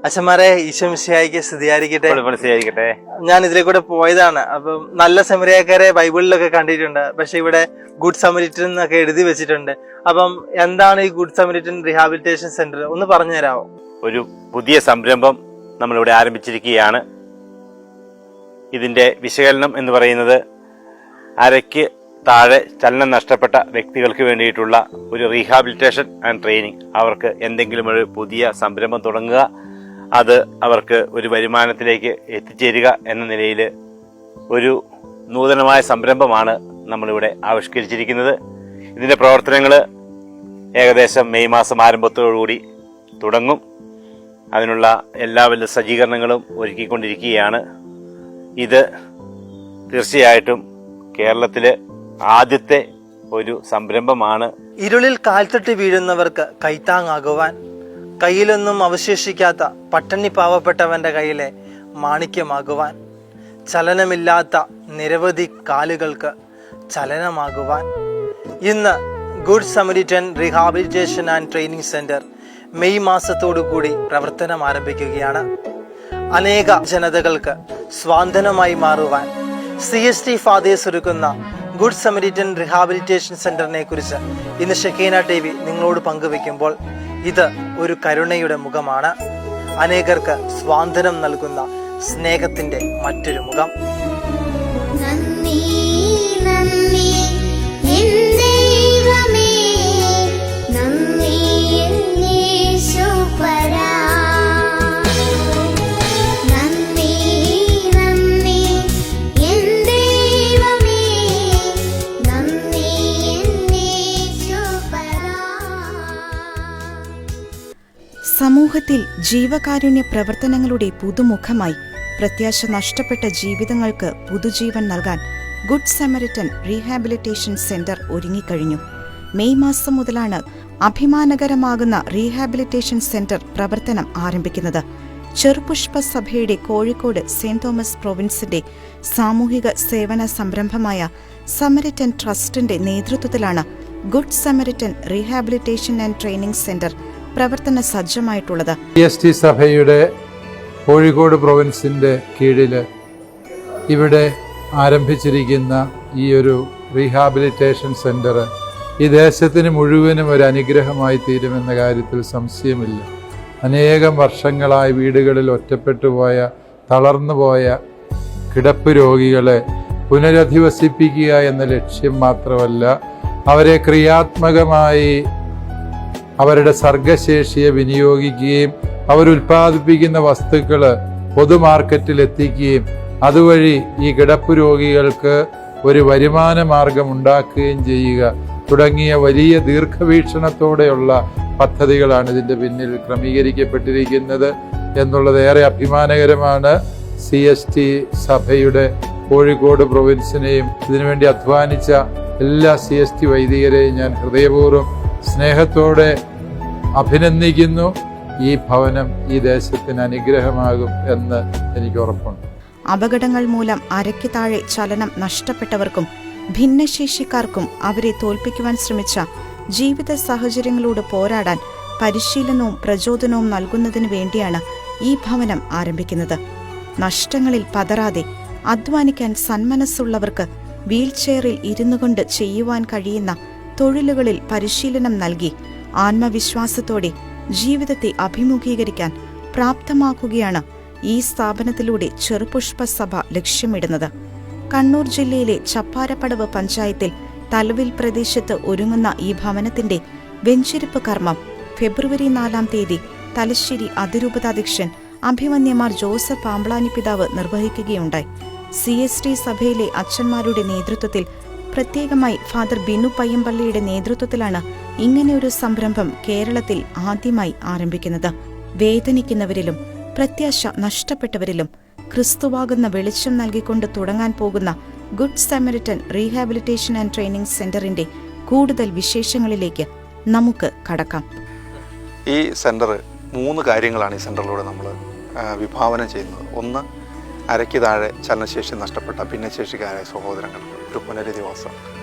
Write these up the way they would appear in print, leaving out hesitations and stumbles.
അച്ഛന്മാരെ ഈശോമിശിഹായിക്ക് സ്തുതിയായിരിക്കട്ടെ. ഞാൻ ഇതിലെ കൂടെ പോയതാണ്. അപ്പം നല്ല സമരിയാക്കാരെ ബൈബിളിലൊക്കെ കണ്ടിട്ടുണ്ട്. പക്ഷെ ഇവിടെ ഗുഡ് സമരിറ്റൻ എന്നൊക്കെ എഴുതി വെച്ചിട്ടുണ്ട്. അപ്പം എന്താണ് ഈ ഗുഡ് സമരിറ്റൻ റീഹാബിലിറ്റേഷൻ സെന്റർ ഒന്ന് പറഞ്ഞു തരാമോ? ഒരു പുതിയ സംരംഭം നമ്മളിവിടെ ആരംഭിച്ചിരിക്കുകയാണ്. ഇതിന്റെ വിശകലനം എന്ന് പറയുന്നത് അരയ്ക്ക് താഴെ ചലനം നഷ്ടപ്പെട്ട വ്യക്തികൾക്ക് വേണ്ടിയിട്ടുള്ള ഒരു റീഹാബിലിറ്റേഷൻ ആൻഡ് ട്രെയിനിങ്. അവർക്ക് എന്തെങ്കിലും ഒരു പുതിയ സംരംഭം തുടങ്ങുക, അത് അവർക്ക് ഒരു വരുമാനത്തിലേക്ക് എത്തിച്ചേരുക എന്ന നിലയിൽ ഒരു നൂതനമായ സംരംഭമാണ് നമ്മളിവിടെ ആവിഷ്കരിച്ചിരിക്കുന്നത്. ഇതിൻ്റെ പ്രവർത്തനങ്ങൾ ഏകദേശം മെയ് മാസം ആരംഭത്തോടുകൂടി തുടങ്ങും. അതിനുള്ള എല്ലാവിധ സജ്ജീകരണങ്ങളും ഒരുക്കിക്കൊണ്ടിരിക്കുകയാണ്. ഇത് തീർച്ചയായിട്ടും കേരളത്തിലെ ആദ്യത്തെ ഒരു സംരംഭമാണ്. ഇരുളിൽ കാൽത്തട്ടി വീഴുന്നവർക്ക് കൈത്താങ്ങാകുവാൻ, കയ്യിലൊന്നും അവശേഷിക്കാത്ത പട്ടിണി പാവപ്പെട്ടവന്റെ കയ്യിലെ മാണിക്യമാകുവാൻ, ചലനമില്ലാത്ത നിരവധി കാലുകൾക്ക് ചലനമാകുവാൻ ഇന്ന് good Samaritan rehabilitation and training centre May മാസത്തോടുകൂടി പ്രവർത്തനം ആരംഭിക്കുകയാണ്. അനേക ജനതകൾക്ക് സ്വാന്തനമായി മാറുവാൻ CST ഫാദേഴ്സ് ഒരുക്കുന്ന ഗുഡ് സമരിറ്റൻ റീഹാബിലിറ്റേഷൻ സെന്ററിനെ കുറിച്ച് ഇന്ന് ഷെക്കീന TV നിങ്ങളോട് പങ്കുവെക്കുമ്പോൾ ഇത് ഒരു കരുണയുടെ മുഖമാണ്. അനേകർക്ക് സ്വാന്തനം നൽകുന്ന സ്നേഹത്തിന്റെ മറ്റൊരു മുഖം. സമൂഹത്തിൽ ജീവകാരുണ്യ പ്രവർത്തനങ്ങളുടെ പുതുമുഖമായി പ്രത്യാശ നഷ്ടപ്പെട്ട ജീവിതങ്ങൾക്ക് പുതുജീവൻ നൽകാൻ ഗുഡ് സമരിറ്റൻ റീഹാബിലിറ്റേഷൻ സെന്റർ ഒരുങ്ങിക്കഴിഞ്ഞു. മെയ് മാസം മുതലാണ് അഭിമാനകരമാകുന്ന റീഹാബിലിറ്റേഷൻ സെന്റർ പ്രവർത്തനം ആരംഭിക്കുന്നത്. ചെറുപുഷ്പ സഭയുടെ കോഴിക്കോട് സെന്റ് തോമസ് പ്രൊവിൻസിന്റെ സാമൂഹിക സേവന സംരംഭമായ സമരിറ്റൻ ട്രസ്റ്റിന്റെ നേതൃത്വത്തിലാണ് good Samaritan rehabilitation and training centre പ്രവർത്തന സജ്ജമായിട്ടുള്ളത്. CST സഭയുടെ കോഴിക്കോട് പ്രൊവിൻസിന്റെ കീഴിൽ ഇവിടെ ആരംഭിച്ചിരിക്കുന്ന ഈ ഒരു റീഹാബിലിറ്റേഷൻ സെന്റർ ഈ ദേശത്തിന് മുഴുവനും ഒരു അനുഗ്രഹമായി തീരുമെന്ന കാര്യത്തിൽ സംശയമില്ല. അനേകം വർഷങ്ങളായി വീടുകളിൽ ഒറ്റപ്പെട്ടുപോയ, തളർന്നുപോയ കിടപ്പ് രോഗികളെ പുനരധിവസിപ്പിക്കുക എന്ന ലക്ഷ്യം മാത്രമല്ല, അവരെ ക്രിയാത്മകമായി അവരുടെ സർഗശേഷിയെ വിനിയോഗിക്കുകയും അവരുൽപ്പാദിപ്പിക്കുന്ന വസ്തുക്കൾ പൊതുമാർക്കറ്റിൽ എത്തിക്കുകയും അതുവഴി ഈ കിടപ്പ് രോഗികൾക്ക് ഒരു വരുമാന മാർഗം ഉണ്ടാക്കുകയും ചെയ്യുക തുടങ്ങിയ വലിയ ദീർഘവീക്ഷണത്തോടെയുള്ള പദ്ധതികളാണ് ഇതിൻ്റെ പിന്നിൽ ക്രമീകരിക്കപ്പെട്ടിരിക്കുന്നത് എന്നുള്ളത് ഏറെ അഭിമാനകരമാണ്. CST സഭയുടെ കോഴിക്കോട് പ്രൊവിൻസിനെയും ഇതിനുവേണ്ടി അധ്വാനിച്ച എല്ലാ CST വൈദികരെയും ഞാൻ ഹൃദയപൂർവ്വം സ്നേഹത്തോടെ അഭിനന്ദിക്കുന്നു. ഈ ഭവനം ഈ ദേശത്തിന് അനുഗ്രഹമാകും എന്ന് എനിക്ക് ഉറപ്പുണ്ട്. അപകടങ്ങൾ മൂലം അരയ്ക്ക് താഴെ ചലനം നഷ്ടപ്പെട്ടവർക്കും ഭിന്നശേഷിക്കാർക്കും അവരെ തോൽപ്പിക്കുവാൻ ശ്രമിച്ച ജീവിത സാഹചര്യങ്ങളോട് പോരാടാൻ പരിശീലനവും പ്രചോദനവും നൽകുന്നതിന് വേണ്ടിയാണ് ഈ ഭവനം ആരംഭിക്കുന്നത്. നഷ്ടങ്ങളിൽ പതറാതെ അധ്വാനിക്കാൻ സന്മനസ്സുള്ളവർക്ക് വീൽചെയറിൽ ഇരുന്നുകൊണ്ട് ചെയ്യുവാൻ കഴിയുന്ന തൊഴിലുകളിൽ പരിശീലനം നൽകി ആത്മവിശ്വാസത്തോടെ ജീവിതത്തെ അഭിമുഖീകരിക്കാൻ പ്രാപ്തമാക്കുകയാണ് ഈ സ്ഥാപനത്തിലൂടെ ചെറുപുഷ്പ സഭ ലക്ഷ്യമിടുന്നത്. കണ്ണൂർ ജില്ലയിലെ ചപ്പാരപ്പടവ് പഞ്ചായത്തിൽ തലവിൽ പ്രദേശത്ത് ഒരുങ്ങുന്ന ഈ ഭവനത്തിന്റെ വെഞ്ചിരിപ്പ് കർമ്മം ഫെബ്രുവരി 4 തലശ്ശേരി അതിരൂപതാധ്യക്ഷൻ അഭിമന്യമാർ ജോസഫ് പാമ്പ്ളാനി പിതാവ് നിർവഹിക്കുകയുണ്ടായി. CST സഭയിലെ അച്ഛന്മാരുടെ നേതൃത്വത്തിൽ, പ്രത്യേകമായി ഫാദർ ബിനു പയ്യമ്പള്ളിയുടെ നേതൃത്വത്തിലാണ് ഇങ്ങനെയൊരു സംരംഭം കേരളത്തിൽ ആദ്യമായി ആരംഭിക്കുന്നത്. വേദനിക്കുന്നവരിലും പ്രത്യാശ നഷ്ടപ്പെട്ടവരിലും ക്രിസ്തുവാകുന്ന വെളിച്ചം നൽകിക്കൊണ്ട് തുടങ്ങാൻ പോകുന്ന good Samaritan rehabilitation and training സെന്ററിന്റെ കൂടുതൽ വിശേഷങ്ങളിലേക്ക് നമുക്ക് കടക്കാം. ഈ സെന്റർ 3 കാര്യങ്ങളാണ് ഈ സെന്ററിലൂടെ നമ്മൾ വിഭാവനം ചെയ്യുന്നത്. ഒന്ന്, അരയ്ക്ക് താഴെ ചലനശേഷി നഷ്ടപ്പെട്ട ഭിന്നശേഷിക്കാരായ സഹോദരങ്ങൾക്ക് ഒരു പുനരധിവാസം.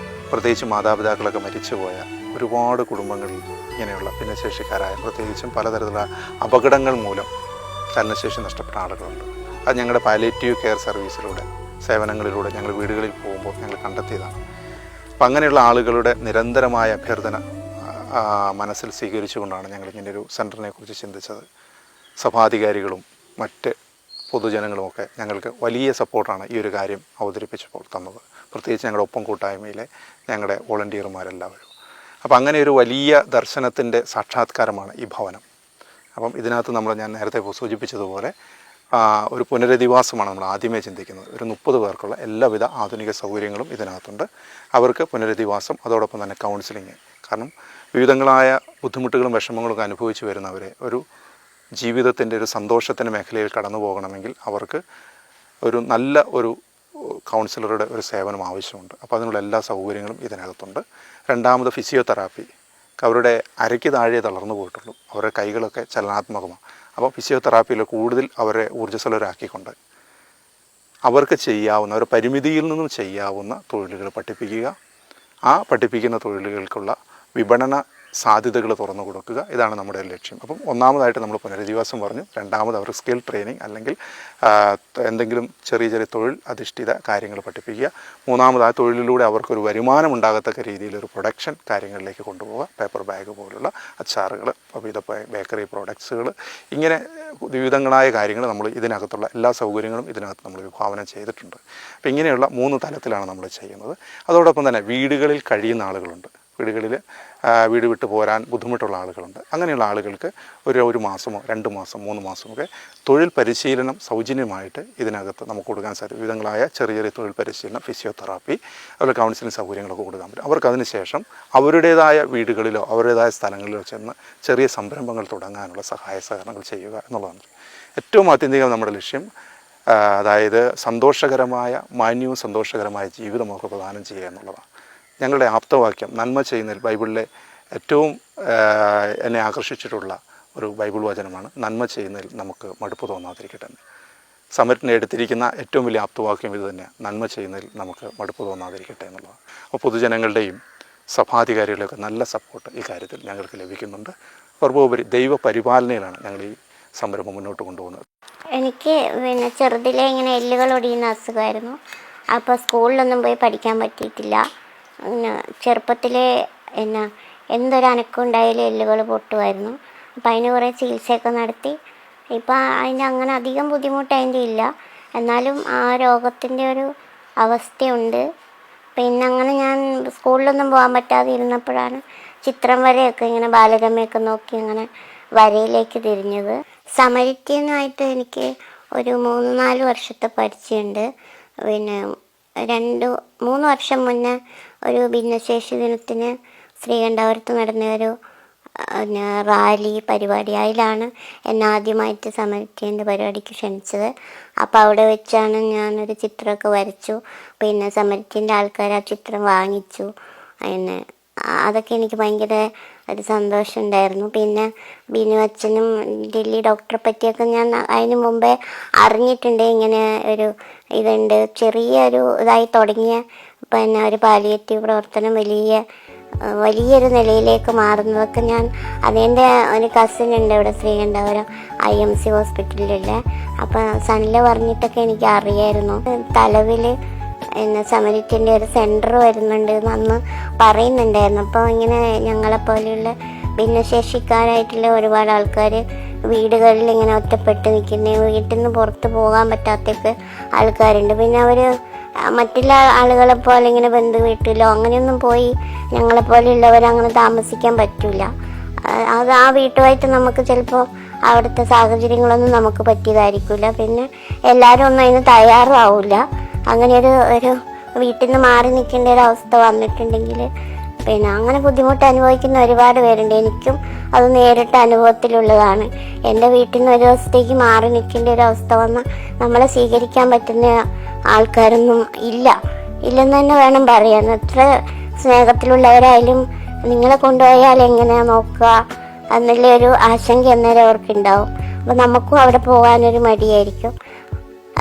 പ്രത്യേകിച്ച് മാതാപിതാക്കളൊക്കെ മരിച്ചുപോയ ഒരുപാട് കുടുംബങ്ങളിൽ ഇങ്ങനെയുള്ള ഭിന്നശേഷിക്കാരായ, പ്രത്യേകിച്ചും പലതരത്തിലുള്ള അപകടങ്ങൾ മൂലം ചലനശേഷി നഷ്ടപ്പെട്ട ആളുകളുണ്ട്. അത് ഞങ്ങളുടെ പാലിയേറ്റീവ് കെയർ സർവീസിലൂടെ, സേവനങ്ങളിലൂടെ ഞങ്ങൾ വീടുകളിൽ പോകുമ്പോൾ ഞങ്ങൾ കണ്ടെത്തിയതാണ്. അപ്പം അങ്ങനെയുള്ള ആളുകളുടെ നിരന്തരമായ അഭ്യർത്ഥന മനസ്സിൽ സ്വീകരിച്ചുകൊണ്ടാണ് ഞങ്ങൾ ഇങ്ങനെയൊരു സെൻറ്ററിനെ കുറിച്ച് ചിന്തിച്ചത്. സഭാധികാരികളും മറ്റ് പൊതുജനങ്ങളുമൊക്കെ ഞങ്ങൾക്ക് വലിയ സപ്പോർട്ടാണ് ഈ ഒരു കാര്യം അവതരിപ്പിച്ചപ്പോൾ തന്നത്. പ്രത്യേകിച്ച് ഞങ്ങളുടെ ഒപ്പം കൂട്ടായ്മയിലെ ഞങ്ങളുടെ വോളണ്ടിയർമാരെല്ലാവരും. അപ്പം അങ്ങനെ ഒരു വലിയ ദർശനത്തിൻ്റെ സാക്ഷാത്കാരമാണ് ഈ ഭവനം. അപ്പം ഇതിനകത്ത് ഞാൻ നേരത്തെ സൂചിപ്പിച്ചതുപോലെ ഒരു പുനരധിവാസമാണ് നമ്മൾ ആദ്യമേ ചിന്തിക്കുന്നത്. ഒരു 30 പേർക്കുള്ള എല്ലാവിധ ആധുനിക സൗകര്യങ്ങളും ഇതിനകത്തുണ്ട്. അവർക്ക് പുനരധിവാസം, അതോടൊപ്പം തന്നെ കൗൺസിലിങ്. കാരണം വിവിധങ്ങളായ ബുദ്ധിമുട്ടുകളും വിഷമങ്ങളും അനുഭവിച്ച് വരുന്നവരെ ഒരു ജീവിതത്തിൻ്റെ ഒരു സന്തോഷത്തിൻ്റെ മേഖലയിൽ കടന്നു പോകണമെങ്കിൽ അവർക്ക് ഒരു നല്ല ഒരു കൗൺസിലറുടെ ഒരു സേവനം ആവശ്യമുണ്ട്. അപ്പോൾ അതിനുള്ള എല്ലാ സൗകര്യങ്ങളും ഇതിനകത്തുണ്ട്. രണ്ടാമത് ഫിസിയോതെറാപ്പി. അവരുടെ അരയ്ക്ക് താഴെ തളർന്നു പോയിട്ടുള്ളൂ, അവരുടെ കൈകളൊക്കെ ചലനാത്മകമാണ്. അപ്പോൾ ഫിസിയോതെറാപ്പിയിൽ കൂടുതൽ അവരെ ഊർജ്ജസ്വലരാക്കിക്കൊണ്ട് അവർക്ക് ചെയ്യാവുന്ന, അവരുടെ പരിമിതിയിൽ നിന്നും ചെയ്യാവുന്ന തൊഴിലുകൾ പഠിപ്പിക്കുക. ആ പഠിപ്പിക്കുന്ന തൊഴിലുകൾക്കുള്ള വിപണന സാധ്യതകൾ തുറന്നു കൊടുക്കുക. ഇതാണ് നമ്മുടെ ലക്ഷ്യം. അപ്പം ഒന്നാമതായിട്ട് നമ്മൾ പുനരധിവാസം പറഞ്ഞു. രണ്ടാമത് അവർക്ക് സ്കിൽ ട്രെയിനിങ് അല്ലെങ്കിൽ എന്തെങ്കിലും ചെറിയ ചെറിയ തൊഴിൽ അധിഷ്ഠിത കാര്യങ്ങൾ പഠിപ്പിക്കുക. മൂന്നാമത് ആ തൊഴിലിലൂടെ അവർക്കൊരു വരുമാനം ഉണ്ടാകത്തക്ക രീതിയിലൊരു പ്രൊഡക്ഷൻ കാര്യങ്ങളിലേക്ക് കൊണ്ടുപോകുക. പേപ്പർ ബാഗ് പോലുള്ള അച്ചാറുകൾ, വിവിധ ബേക്കറി പ്രോഡക്ട്സുകൾ, ഇങ്ങനെ വിവിധങ്ങളായ കാര്യങ്ങൾ നമ്മൾ ഇതിനകത്തുള്ള എല്ലാ സൗകര്യങ്ങളും ഇതിനകത്ത് നമ്മൾ വിഭാവനം ചെയ്തിട്ടുണ്ട്. അപ്പോൾ ഇങ്ങനെയുള്ള 3 തലത്തിലാണ് നമ്മൾ ചെയ്യുന്നത്. അതോടൊപ്പം തന്നെ വീടുകളിൽ കഴിയുന്ന ആളുകളുണ്ട്. വീടുകളിൽ വീട് വിട്ട് പോരാൻ ബുദ്ധിമുട്ടുള്ള ആളുകളുണ്ട്. അങ്ങനെയുള്ള ആളുകൾക്ക് ഒരു മാസമോ 2 മാസം 3 മാസമൊക്കെ തൊഴിൽ പരിശീലനം സൗജന്യമായിട്ട് ഇതിനകത്ത് നമുക്ക് കൊടുക്കാൻ സാധിക്കും. വിവിധങ്ങളായ ചെറിയ ചെറിയ തൊഴിൽ പരിശീലനം, ഫിസിയോതെറാപ്പി, അതുപോലെ കൗൺസിലിംഗ് സൗകര്യങ്ങളൊക്കെ കൊടുക്കാൻ പറ്റും. അവർക്ക് അതിന് ശേഷം അവരുടേതായ വീടുകളിലോ അവരുടേതായ സ്ഥലങ്ങളിലോ ചെന്ന് ചെറിയ സംരംഭങ്ങൾ തുടങ്ങാനുള്ള സഹായ സഹകരണങ്ങൾ ചെയ്യുക എന്നുള്ളതാണ് ഏറ്റവും ആത്യന്തികം നമ്മുടെ ലക്ഷ്യം. അതായത് സന്തോഷകരമായ, മാന്യവും സന്തോഷകരമായ ജീവിതം അവർക്ക് പ്രദാനം ചെയ്യുക എന്നുള്ളതാണ് ഞങ്ങളുടെ ആപ്തവാക്യം. നന്മ ചെയ്യുന്നതിൽ ബൈബിളിലെ ഏറ്റവും എന്നെ ആകർഷിച്ചിട്ടുള്ള ഒരു ബൈബിൾ വചനമാണ്, നന്മ ചെയ്യുന്നതിൽ നമുക്ക് മടുപ്പ് തോന്നാതിരിക്കട്ടെ. സമരത്തിന് എടുത്തിരിക്കുന്ന ഏറ്റവും വലിയ ആപ്തവാക്യം ഇത് തന്നെയാണ്, നന്മ ചെയ്യുന്നതിൽ നമുക്ക് മടുപ്പ് തോന്നാതിരിക്കട്ടെ എന്നുള്ളതാണ്. അപ്പോൾ പൊതുജനങ്ങളുടെയും സഭാധികാരികളുടെയൊക്കെ നല്ല സപ്പോർട്ട് ഈ കാര്യത്തിൽ ഞങ്ങൾക്ക് ലഭിക്കുന്നുണ്ട്. സർവോപരി ദൈവ പരിപാലനയിലാണ് ഞങ്ങൾ ഈ സംരംഭം മുന്നോട്ട് കൊണ്ടുപോകുന്നത്. എനിക്ക് ചെറുതിലെ ഇങ്ങനെ എല്ലുകൾ ഒടിയുന്ന അസുഖമായിരുന്നു. അപ്പോൾ സ്കൂളിലൊന്നും പോയി പഠിക്കാൻ പറ്റിയിട്ടില്ല. ചെറുപ്പത്തിലെ എന്തൊരു അനക്കം ഉണ്ടായാലും എല്ലുകൾ പൊട്ടുമായിരുന്നു. അപ്പം അതിന് കുറേ ചികിത്സയൊക്കെ നടത്തി. ഇപ്പം അതിൻ്റെ അങ്ങനെ അധികം ബുദ്ധിമുട്ട് അതിൻ്റെ ഇല്ല. എന്നാലും ആ രോഗത്തിൻ്റെ ഒരു അവസ്ഥയുണ്ട്. പിന്നെ അങ്ങനെ ഞാൻ സ്കൂളിലൊന്നും പോകാൻ പറ്റാതെ ഇരുന്നപ്പോഴാണ് ചിത്രം വരെയൊക്കെ ഇങ്ങനെ ബാലരമയൊക്കെ നോക്കി അങ്ങനെ വരയിലേക്ക് തിരിഞ്ഞത്. സമരിത്യനായിട്ട് എനിക്ക് ഒരു 3-4 വർഷത്തെ പരിചയമുണ്ട്. പിന്നെ 2-3 വർഷം മുന്നേ ഒരു ഭിന്നശേഷി ദിനത്തിന് ശ്രീകണ്ഠപുരത്ത് നടന്ന ഒരു റാലി പരിപാടി, അതിലാണ് എന്നെ ആദ്യമായിട്ട് സമരിത്യൻ്റെ പരിപാടിക്ക് ക്ഷണിച്ചത്. അപ്പോൾ അവിടെ വെച്ചാണ് ഞാനൊരു ചിത്രമൊക്കെ വരച്ചു. പിന്നെ സമരിത്യൻ്റെ ആൾക്കാർ ആ ചിത്രം വാങ്ങിച്ചു. അതൊക്കെ എനിക്ക് ഭയങ്കര ഒരു സന്തോഷമുണ്ടായിരുന്നു. പിന്നെ ബിനു അച്ഛനും ഡില്ലി ഡോക്ടറെ പറ്റിയൊക്കെ ഞാൻ അതിന് മുമ്പേ അറിഞ്ഞിട്ടുണ്ട്. ഇങ്ങനെ ഒരു ഇതുണ്ട്, ചെറിയൊരു ഇതായി തുടങ്ങിയ പിന്നെ ഒരു പാലിയേറ്റീവ് പ്രവർത്തനം വലിയൊരു നിലയിലേക്ക് മാറുന്നതൊക്കെ ഞാൻ അതെൻ്റെ ഒരു കസിൻ ഉണ്ട് ഇവിടെ ശ്രീകണ്ഠപുരം IMC ഹോസ്പിറ്റലിലുള്ള. അപ്പോൾ സനില പറഞ്ഞിട്ടൊക്കെ എനിക്ക് അറിയായിരുന്നു. തലവിൽ സമരിത്യൻ്റെ ഒരു സെൻറ്റർ വരുന്നുണ്ട് എന്ന് പറയുന്നുണ്ടായിരുന്നു. അപ്പോൾ ഇങ്ങനെ ഞങ്ങളെപ്പോലെയുള്ള ഭിന്നശേഷിക്കാരായിട്ടുള്ള ഒരുപാട് ആൾക്കാർ വീടുകളിൽ ഇങ്ങനെ ഒറ്റപ്പെട്ട് നിൽക്കുന്ന, വീട്ടിൽ നിന്ന് പുറത്ത് പോകാൻ പറ്റാത്തൊക്കെ ആൾക്കാരുണ്ട്. പിന്നെ അവർ മറ്റുള്ള ആളുകളെ പോലെ ഇങ്ങനെ ബന്ധു വീട്ടിലോ അങ്ങനെയൊന്നും പോയി ഞങ്ങളെപ്പോലെയുള്ളവരങ്ങനെ താമസിക്കാൻ പറ്റില്ല. അത് ആ വീട്ടുമായിട്ട് നമുക്ക് ചിലപ്പോൾ അവിടുത്തെ സാഹചര്യങ്ങളൊന്നും നമുക്ക് പറ്റിയതായിരിക്കില്ല. പിന്നെ എല്ലാവരും ഒന്നും അതിന് തയ്യാറാവില്ല. അങ്ങനെ ഒരു വീട്ടിൽ നിന്ന് മാറി നിൽക്കേണ്ട ഒരു അവസ്ഥ വന്നിട്ടുണ്ടെങ്കിൽ പിന്നെ അങ്ങനെ ബുദ്ധിമുട്ട് അനുഭവിക്കുന്ന ഒരുപാട് പേരുണ്ട്. എനിക്കും അത് നേരിട്ട് അനുഭവത്തിലുള്ളതാണ്. എൻ്റെ വീട്ടിൽ നിന്ന് ഒരു ദിവസത്തേക്ക് മാറി നിൽക്കേണ്ട ഒരു അവസ്ഥ വന്നാൽ നമ്മളെ സ്വീകരിക്കാൻ പറ്റുന്ന ആൾക്കാരൊന്നും ഇല്ലെന്ന് തന്നെ വേണം പറയാൻ. എത്ര സ്നേഹത്തിലുള്ളവരായാലും നിങ്ങളെ കൊണ്ടുപോയാൽ എങ്ങനെയാണ് നോക്കുക എന്നുള്ള ഒരു ആശങ്ക അന്നേരം അവർക്കുണ്ടാവും. അപ്പോൾ നമുക്കും അവിടെ പോകാനൊരു മടിയായിരിക്കും.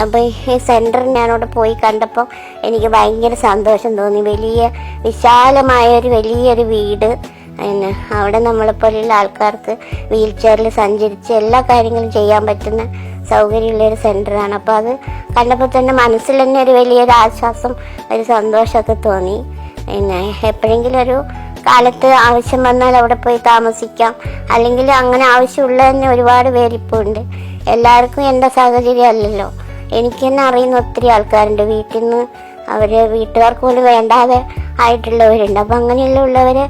അപ്പോൾ ഈ സെൻറ്റർ ഞാനവിടെ പോയി കണ്ടപ്പോൾ എനിക്ക് ഭയങ്കര സന്തോഷം തോന്നി. വിശാലമായൊരു വലിയൊരു വീട്. അവിടെ നമ്മളെപ്പോലെയുള്ള ആൾക്കാർക്ക് വീൽ ചെയറിൽ സഞ്ചരിച്ച് എല്ലാ കാര്യങ്ങളും ചെയ്യാൻ പറ്റുന്ന സൗകര്യമുള്ളൊരു സെൻ്ററാണ്. അപ്പോൾ അത് കണ്ടപ്പോൾ തന്നെ മനസ്സിൽ തന്നെ ഒരു വലിയൊരു ആശ്വാസം, ഒരു സന്തോഷമൊക്കെ തോന്നി. പിന്നെ എപ്പോഴെങ്കിലും ഒരു കാലത്ത് ആവശ്യം വന്നാൽ അവിടെ പോയി താമസിക്കാം. അല്ലെങ്കിൽ അങ്ങനെ ആവശ്യമുള്ള തന്നെ ഒരുപാട് പേരിപ്പോൾ ഉണ്ട്. എല്ലാവർക്കും എൻ്റെ സാഹചര്യം അല്ലല്ലോ. എനിക്ക് തന്നെ അറിയുന്ന ഒത്തിരി ആൾക്കാരുണ്ട്. വീട്ടിൽ നിന്ന് വീട്ടുകാർക്ക് പോലും വേണ്ടാതെ ആയിട്ടുള്ളവരുണ്ട്. അപ്പം അങ്ങനെയുള്ളവരെ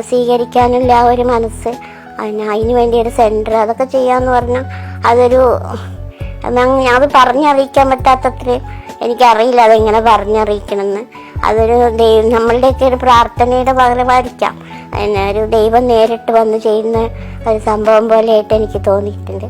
സ്വീകരിക്കാനുള്ള ആ ഒരു മനസ്സ്, അതിന് വേണ്ടി ഒരു സെൻറ്റർ അതൊക്കെ ചെയ്യാന്ന് പറഞ്ഞാൽ അത് പറഞ്ഞറിയിക്കാൻ പറ്റാത്തത്രയും എനിക്കറിയില്ല അതെങ്ങനെ പറഞ്ഞറിയിക്കണമെന്ന്. അതൊരു നമ്മളുടെയൊക്കെ ഒരു പ്രാർത്ഥനയുടെ പകരമായിരിക്കാം. ഒരു ദൈവം നേരിട്ട് വന്ന് ചെയ്യുന്ന ഒരു സംഭവം പോലെയായിട്ട് എനിക്ക് തോന്നിയിട്ടുണ്ട്.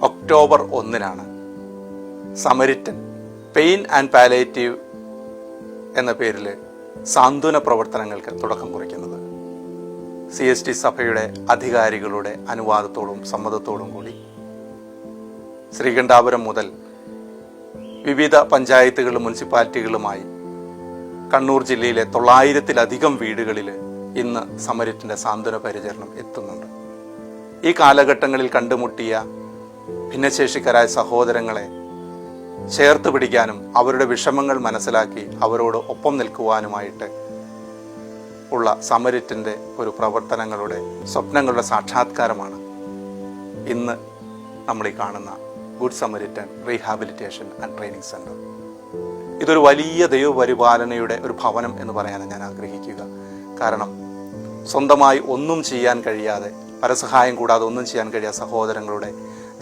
October 1 Samaritan pain and palliative എന്ന പേരിൽ സാന്ത്വന പ്രവർത്തനങ്ങൾക്ക് തുടക്കം കുറിക്കുന്നത്. CST സഭയുടെ അധികാരികളുടെ അനുവാദത്തോടും സമ്മതത്തോടും കൂടി ശ്രീകണ്ഠാപുരം മുതൽ വിവിധ പഞ്ചായത്തുകളും മുനിസിപ്പാലിറ്റികളുമായി കണ്ണൂർ ജില്ലയിലെ 900-ലധികം വീടുകളിൽ ഇന്ന് സമരിറ്റൻ്റെ സാന്ത്വന പരിചരണം എത്തുന്നുണ്ട്. ഈ കാലഘട്ടങ്ങളിൽ കണ്ടുമുട്ടിയ ഭിന്നശേഷിക്കാരായ സഹോദരങ്ങളെ ചേർത്ത് പിടിക്കാനും അവരുടെ വിഷമങ്ങൾ മനസ്സിലാക്കി അവരോട് ഒപ്പം നിൽക്കുവാനുമായിട്ട് ഉള്ള സമരിറ്റൻ്റെ ഒരു പ്രവർത്തനങ്ങളുടെ സ്വപ്നങ്ങളുടെ സാക്ഷാത്കാരമാണ് ഇന്ന് നമ്മൾ ഈ കാണുന്ന good Samaritan rehabilitation and training centre. ഇതൊരു വലിയ ദൈവപരിപാലനയുടെ ഒരു ഭവനം എന്ന് പറയാനാണ് ഞാൻ ആഗ്രഹിക്കുക. കാരണം സ്വന്തമായി ഒന്നും ചെയ്യാൻ കഴിയാതെ, പരസഹായം കൂടാതെ ഒന്നും ചെയ്യാൻ കഴിയാത്ത സഹോദരങ്ങളുടെ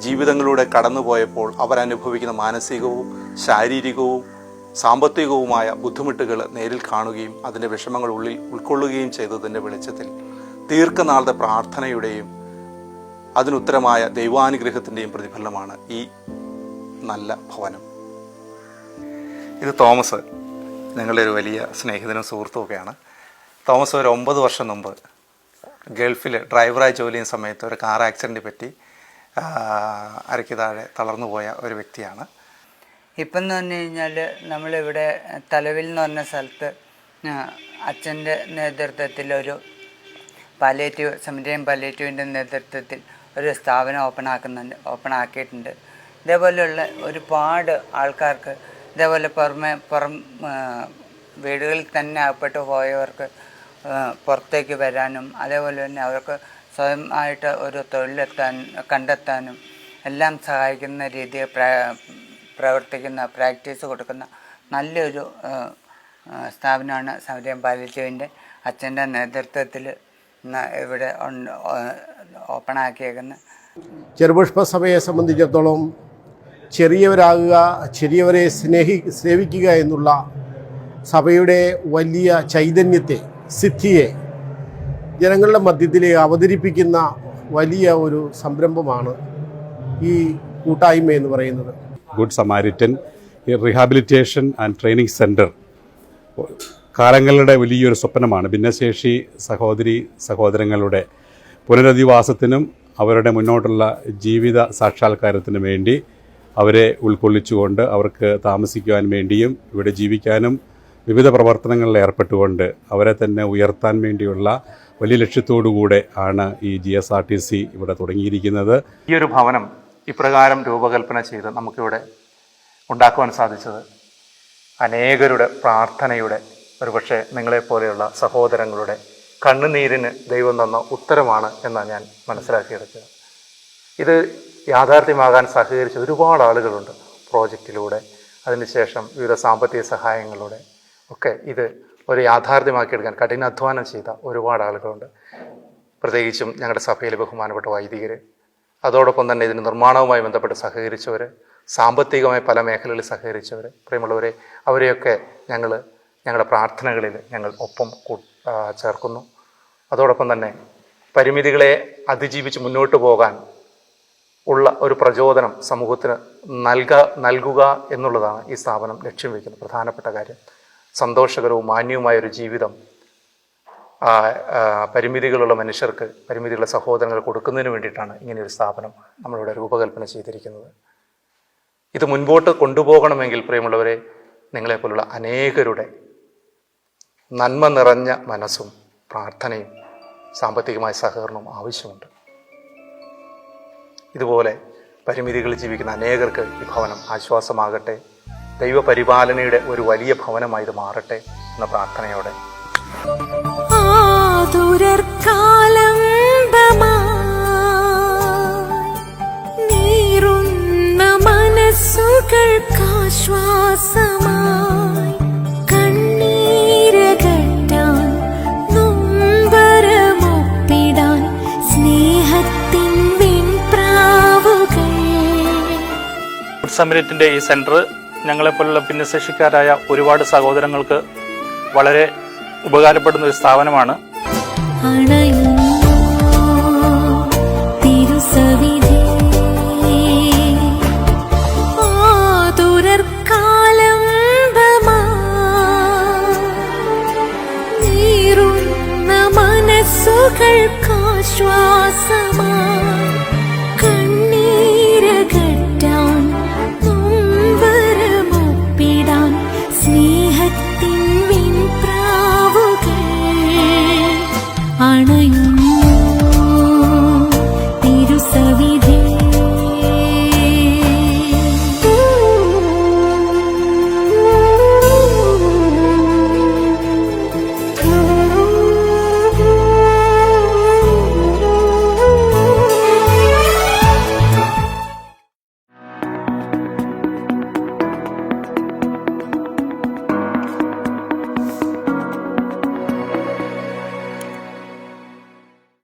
ജീവിതങ്ങളിലൂടെ കടന്നുപോയപ്പോൾ അവരനുഭവിക്കുന്ന മാനസികവും ശാരീരികവും സാമ്പത്തികവുമായ ബുദ്ധിമുട്ടുകൾ നേരിൽ കാണുകയും അതിൻ്റെ വിഷമങ്ങൾ ഉള്ളിൽ ഉൾക്കൊള്ളുകയും ചെയ്തതിൻ്റെ വെളിച്ചത്തിൽ ദീർഘനാളത്തെ പ്രാർത്ഥനയുടെയും അതിനുത്തരമായ ദൈവാനുഗ്രഹത്തിൻ്റെയും പ്രതിഫലനമാണ് ഈ നല്ല ഭവനം. ഇത് തോമസ്, ഞങ്ങളുടെ ഒരു വലിയ സ്നേഹിതനും സുഹൃത്തുമൊക്കെയാണ്. തോമസ് ഒരു 9 വർഷം മുമ്പ് ഗൾഫിൽ ഡ്രൈവറായി ജോലി ചെയ്യുന്ന സമയത്ത് ഒരു കാർ ആക്സിഡൻറ്റ് പറ്റി അരയ്ക്ക് താഴെ തളർന്നു പോയ ഒരു വ്യക്തിയാണ്. ഇപ്പം എന്ന് പറഞ്ഞു കഴിഞ്ഞാൽ നമ്മളിവിടെ തലവിൽ എന്ന് പറഞ്ഞ സ്ഥലത്ത് അച്ഛൻ്റെ നേതൃത്വത്തിൽ ഒരു പാലിയേറ്റീവ് സമരിറ്റൻ പാലിയേറ്റീവിൻ്റെ നേതൃത്വത്തിൽ ഒരു സ്ഥാപനം ഓപ്പൺ ആക്കിയിട്ടുണ്ട്. ഇതേപോലെയുള്ള ഒരുപാട് ആൾക്കാർക്ക് ഇതേപോലെ പുറം വീടുകളിൽ തന്നെ അകപ്പെട്ടു പോയവർക്ക് പുറത്തേക്ക് വരാനും അതേപോലെ തന്നെ അവർക്ക് സ്വയമായിട്ട് ഒരു കണ്ടെത്താനും എല്ലാം സഹായിക്കുന്ന രീതിയിൽ പ്രവർത്തിക്കുന്ന, പ്രാക്ടീസ് കൊടുക്കുന്ന നല്ലൊരു സ്ഥാപനമാണ് സമരിറ്റൻ പാലിയേറ്റീവിൻ്റെ അച്ഛൻ്റെ നേതൃത്വത്തിൽ ഇവിടെ ഓപ്പണാക്കിയേക്കുന്നത്. ചെറുപുഷ്പ സഭയെ സംബന്ധിച്ചിടത്തോളം ചെറിയവരാകുക, ചെറിയവരെ സേവിക്കുക എന്നുള്ള സഭയുടെ വലിയ ചൈതന്യത്തെ, സിദ്ധിയെ ജനങ്ങളുടെ മധ്യത്തിലേക്ക് അവതരിപ്പിക്കുന്ന വലിയ ഒരു സംരംഭമാണ് ഈ കൂട്ടായ്മ എന്ന് പറയുന്നത്. Good Samaritan rehabilitation and training centre കാലങ്ങളുടെ വലിയൊരു സ്വപ്നമാണ്. ഭിന്നശേഷി സഹോദരങ്ങളുടെ പുനരധിവാസത്തിനും അവരുടെ മുന്നോട്ടുള്ള ജീവിത സാക്ഷാത്കാരത്തിനും വേണ്ടി അവരെ ഉൾക്കൊള്ളിച്ചുകൊണ്ട് അവർക്ക് താമസിക്കുവാൻ വേണ്ടിയും ഇവിടെ ജീവിക്കാനും വിവിധ പ്രവർത്തനങ്ങളിൽ ഏർപ്പെട്ടുകൊണ്ട് അവരെ തന്നെ ഉയർത്താൻ വേണ്ടിയുള്ള വലിയ ലക്ഷ്യത്തോടുകൂടെ ആണ് ഈ GSRTC ഇവിടെ തുടങ്ങിയിരിക്കുന്നത്. ഈ ഒരു ഭവനം ഇപ്രകാരം രൂപകൽപ്പന ചെയ്ത് നമുക്കിവിടെ ഉണ്ടാക്കുവാൻ സാധിച്ചത് അനേകരുടെ പ്രാർത്ഥനയുടെ, ഒരുപക്ഷെ നിങ്ങളെപ്പോലെയുള്ള സഹോദരങ്ങളുടെ കണ്ണുനീരിന് ദൈവം തന്ന ഉത്തരമാണ് എന്നാണ് ഞാൻ മനസ്സിലാക്കിയെടുക്കുക. ഇത് യാഥാർത്ഥ്യമാകാൻ സഹകരിച്ച ഒരുപാട് ആളുകളുണ്ട്. പ്രോജക്റ്റിലൂടെ, അതിനുശേഷം വിവിധ സാമ്പത്തിക സഹായങ്ങളിലൂടെ ഒക്കെ ഇത് ഒരു യാഥാർത്ഥ്യമാക്കിയെടുക്കാൻ കഠിനാധ്വാനം ചെയ്ത ഒരുപാട് ആളുകളുണ്ട്. പ്രത്യേകിച്ചും ഞങ്ങളുടെ സഭയിലെ ബഹുമാനപ്പെട്ട വൈദികർ, അതോടൊപ്പം തന്നെ ഇതിന് നിർമ്മാണവുമായി ബന്ധപ്പെട്ട് സഹകരിച്ചവർ, സാമ്പത്തികമായി പല മേഖലകളിൽ സഹകരിച്ചവർ, പ്രിയമുള്ളവരെ, അവരെയൊക്കെ ഞങ്ങളുടെ പ്രാർത്ഥനകളിൽ ഞങ്ങൾ ഒപ്പം ചേർക്കുന്നു. അതോടൊപ്പം തന്നെ പരിമിതികളെ അതിജീവിച്ച് മുന്നോട്ട് പോകാൻ ഉള്ള ഒരു പ്രചോദനം സമൂഹത്തിന് നൽകുക എന്നുള്ളതാണ് ഈ സ്ഥാപനം ലക്ഷ്യം വയ്ക്കുന്ന പ്രധാനപ്പെട്ട കാര്യം. സന്തോഷകരവും മാന്യവുമായ ഒരു ജീവിതം പരിമിതികളുള്ള മനുഷ്യർക്ക്, പരിമിതികളുള്ള സഹോദരങ്ങൾ കൊടുക്കുന്നതിന് വേണ്ടിയിട്ടാണ് ഇങ്ങനെയൊരു സ്ഥാപനം നമ്മളിവിടെ രൂപകൽപ്പന ചെയ്തിരിക്കുന്നത്. ഇത് മുൻപോട്ട് കൊണ്ടുപോകണമെങ്കിൽ പ്രിയമുള്ളവരെ, നിങ്ങളെപ്പോലുള്ള അനേകരുടെ നന്മ നിറഞ്ഞ മനസ്സും പ്രാർത്ഥനയും സാമ്പത്തികമായ സഹകരണവും ആവശ്യമുണ്ട്. ഇതുപോലെ പരിമിതികളിൽ ജീവിക്കുന്ന അനേകർക്ക് ഈ ഭവനം ആശ്വാസമാകട്ടെ, ദൈവപരിപാലനയുടെ ഒരു വലിയ ഭവനമായി ഇത് മാറട്ടെ എന്ന പ്രാർത്ഥനയോടെ മനസ്സുകൾക്കാശ്വാസമായി കണ്ണീരകറ്റാൻ നൊമ്പരമൊപ്പിടാൻ സ്നേഹത്തിൻ വിൺപ്രാവുകൾ. ഗുഡ് സമരിറ്റിൻ്റെ ഈ സെൻറ്റർ ഞങ്ങളെപ്പോലുള്ള ഭിന്നശേഷിക്കാരായ ഒരുപാട് സഹോദരങ്ങൾക്ക് വളരെ ഉപകാരപ്പെടുന്ന ഒരു സ്ഥാപനമാണ്. മനസ്സുകൾക്കാശ്വാസമായി കണ്ണീരകറ്റാൻ നൊമ്പരമൊപ്പിടാൻ സ്നേഹത്തിൻ വിൺപ്രാവുകൾ അണയുന്നു തിരുസവിധി.